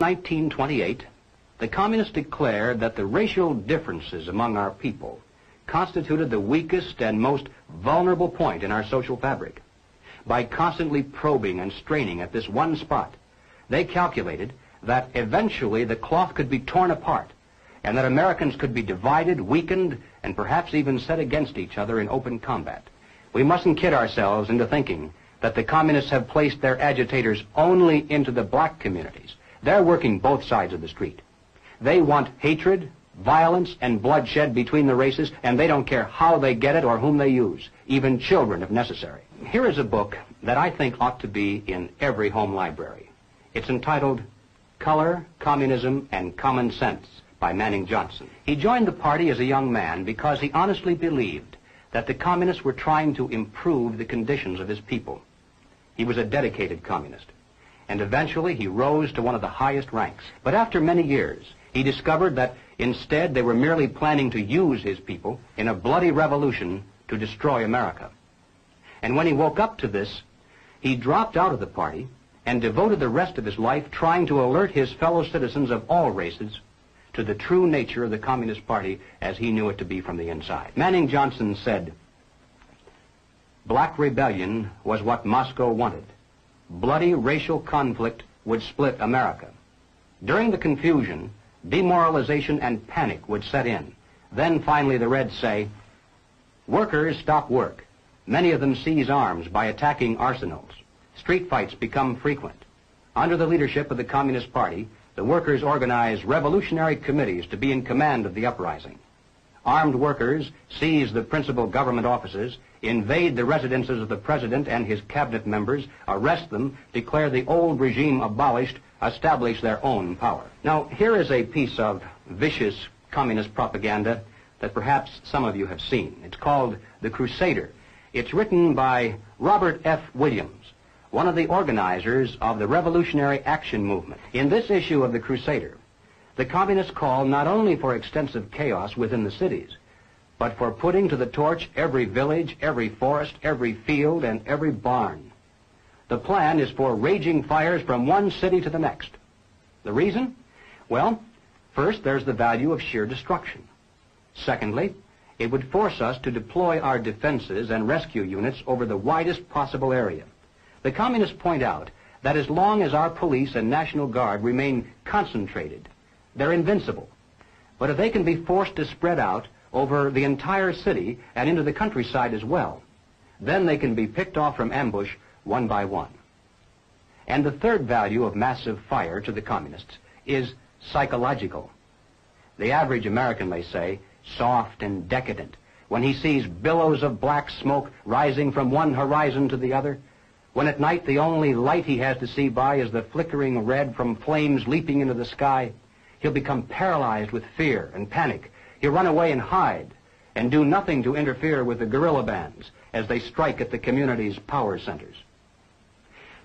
1928, the Communists declared that the racial differences among our people constituted the weakest and most vulnerable point in our social fabric. By constantly probing and straining at this one spot, they calculated that eventually the cloth could be torn apart and that Americans could be divided, weakened, and perhaps even set against each other in open combat. We mustn't kid ourselves into thinking that the Communists have placed their agitators only into the black communities. They're working both sides of the street. They want hatred, violence, and bloodshed between the races, and they don't care how they get it or whom they use, even children if necessary. Here is a book that I think ought to be in every home library. It's entitled Color, Communism, and Common Sense by Manning Johnson. He joined the party as a young man because he honestly believed that the Communists were trying to improve the conditions of his people. He was a dedicated communist, and eventually he rose to one of the highest ranks. But after many years, he discovered that instead they were merely planning to use his people in a bloody revolution to destroy America. And when he woke up to this, he dropped out of the party and devoted the rest of his life trying to alert his fellow citizens of all races to the true nature of the Communist Party as he knew it to be from the inside. Manning Johnson said, "Black rebellion was what Moscow wanted. Bloody racial conflict would split America. During the confusion, demoralization and panic would set in. Then finally the Reds say, workers stop work. Many of them seize arms by attacking arsenals. Street fights become frequent. Under the leadership of the Communist Party, the workers organize revolutionary committees to be in command of the uprising. Armed workers seize the principal government offices, invade the residences of the president and his cabinet members, arrest them, declare the old regime abolished, establish their own power." Now, here is a piece of vicious communist propaganda that perhaps some of you have seen. It's called The Crusader. It's written by Robert F. Williams, one of the organizers of the Revolutionary Action Movement. In this issue of The Crusader, the communists call not only for extensive chaos within the cities, but for putting to the torch every village, every forest, every field, and every barn. The plan is for raging fires from one city to the next. The reason? Well, first, there's the value of sheer destruction. Secondly, it would force us to deploy our defenses and rescue units over the widest possible area. The communists point out that as long as our police and National Guard remain concentrated, they're invincible. But if they can be forced to spread out over the entire city and into the countryside as well, then they can be picked off from ambush one by one. And the third value of massive fire to the communists is psychological. The average American, they say, soft and decadent, when he sees billows of black smoke rising from one horizon to the other, when at night the only light he has to see by is the flickering red from flames leaping into the sky, he'll become paralyzed with fear and panic. He'll run away and hide and do nothing to interfere with the guerrilla bands as they strike at the community's power centers.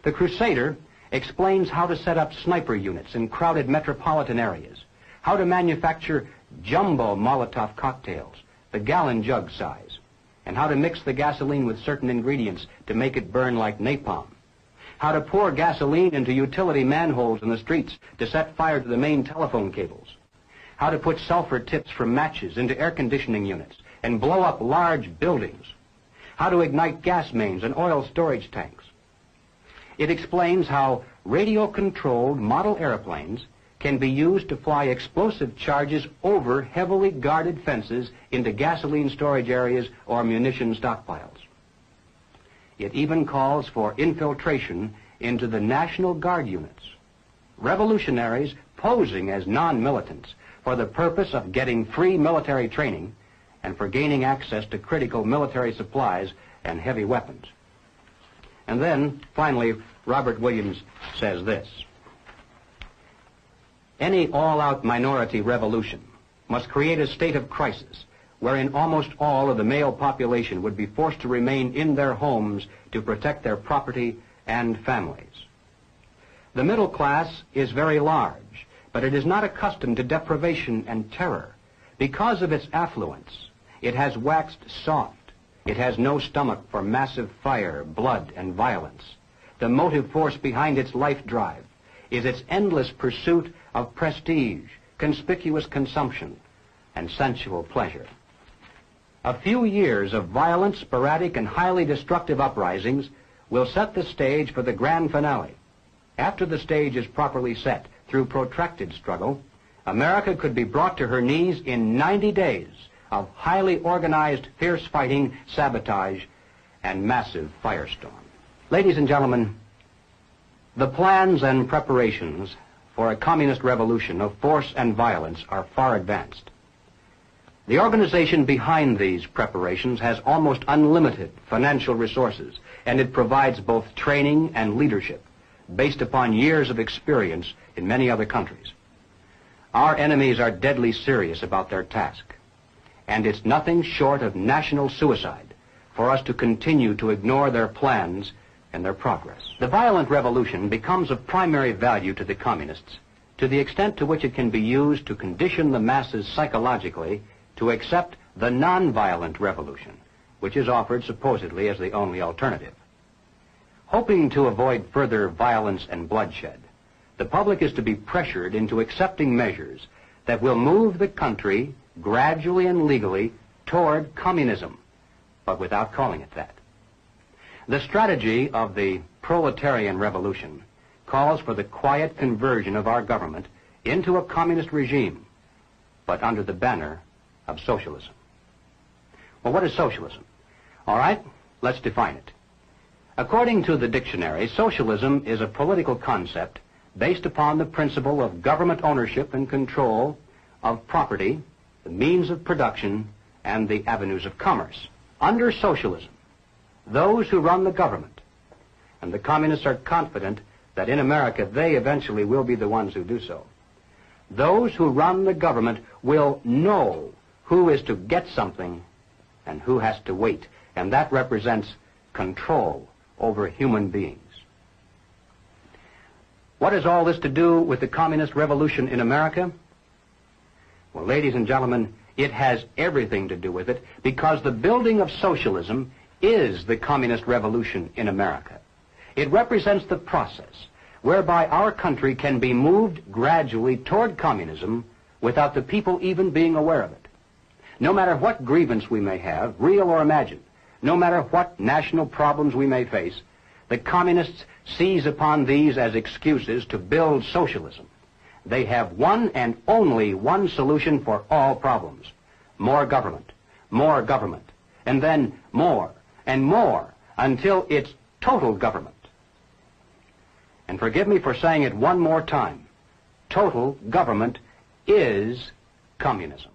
The Crusader explains how to set up sniper units in crowded metropolitan areas, how to manufacture jumbo Molotov cocktails, the gallon jug size, and how to mix the gasoline with certain ingredients to make it burn like napalm, how to pour gasoline into utility manholes in the streets to set fire to the main telephone cables, how to put sulfur tips from matches into air conditioning units and blow up large buildings, how to ignite gas mains and oil storage tanks. It explains how radio-controlled model airplanes can be used to fly explosive charges over heavily guarded fences into gasoline storage areas or munition stockpiles. It even calls for infiltration into the National Guard units, revolutionaries posing as non-militants for the purpose of getting free military training and for gaining access to critical military supplies and heavy weapons. And then, finally, Robert Williams says this: any all-out minority revolution must create a state of crisis wherein almost all of the male population would be forced to remain in their homes to protect their property and families. The middle class is very large, but it is not accustomed to deprivation and terror. Because of its affluence, it has waxed soft. It has no stomach for massive fire, blood, and violence. The motive force behind its life drive is its endless pursuit of prestige, conspicuous consumption, and sensual pleasure. A few years of violent, sporadic, and highly destructive uprisings will set the stage for the grand finale. After the stage is properly set through protracted struggle, America could be brought to her knees in 90 days of highly organized, fierce fighting, sabotage, and massive firestorm. Ladies and gentlemen, the plans and preparations for a communist revolution of force and violence are far advanced. The organization behind these preparations has almost unlimited financial resources, and it provides both training and leadership based upon years of experience in many other countries. Our enemies are deadly serious about their task, and it's nothing short of national suicide for us to continue to ignore their plans and their progress. The violent revolution becomes of primary value to the communists to the extent to which it can be used to condition the masses psychologically to accept the non-violent revolution, which is offered supposedly as the only alternative. Hoping to avoid further violence and bloodshed, the public is to be pressured into accepting measures that will move the country gradually and legally toward communism, but without calling it that. The strategy of the proletarian revolution calls for the quiet conversion of our government into a communist regime, but under the banner of socialism. Well, what is socialism? All right, let's define it. According to the dictionary, socialism is a political concept based upon the principle of government ownership and control of property, the means of production, and the avenues of commerce. Under socialism, those who run the government, and the communists are confident that in America they eventually will be the ones who do so, those who run the government will know who is to get something and who has to wait, and that represents control over human beings. What has all this to do with the communist revolution in America? Well, ladies and gentlemen, it has everything to do with it, because the building of socialism is the communist revolution in America. It represents the process whereby our country can be moved gradually toward communism without the people even being aware of it. No matter what grievance we may have, real or imagined, no matter what national problems we may face, the communists seize upon these as excuses to build socialism. They have one and only one solution for all problems: more government, and then more and more until it's total government. And forgive me for saying it one more time, total government is communism.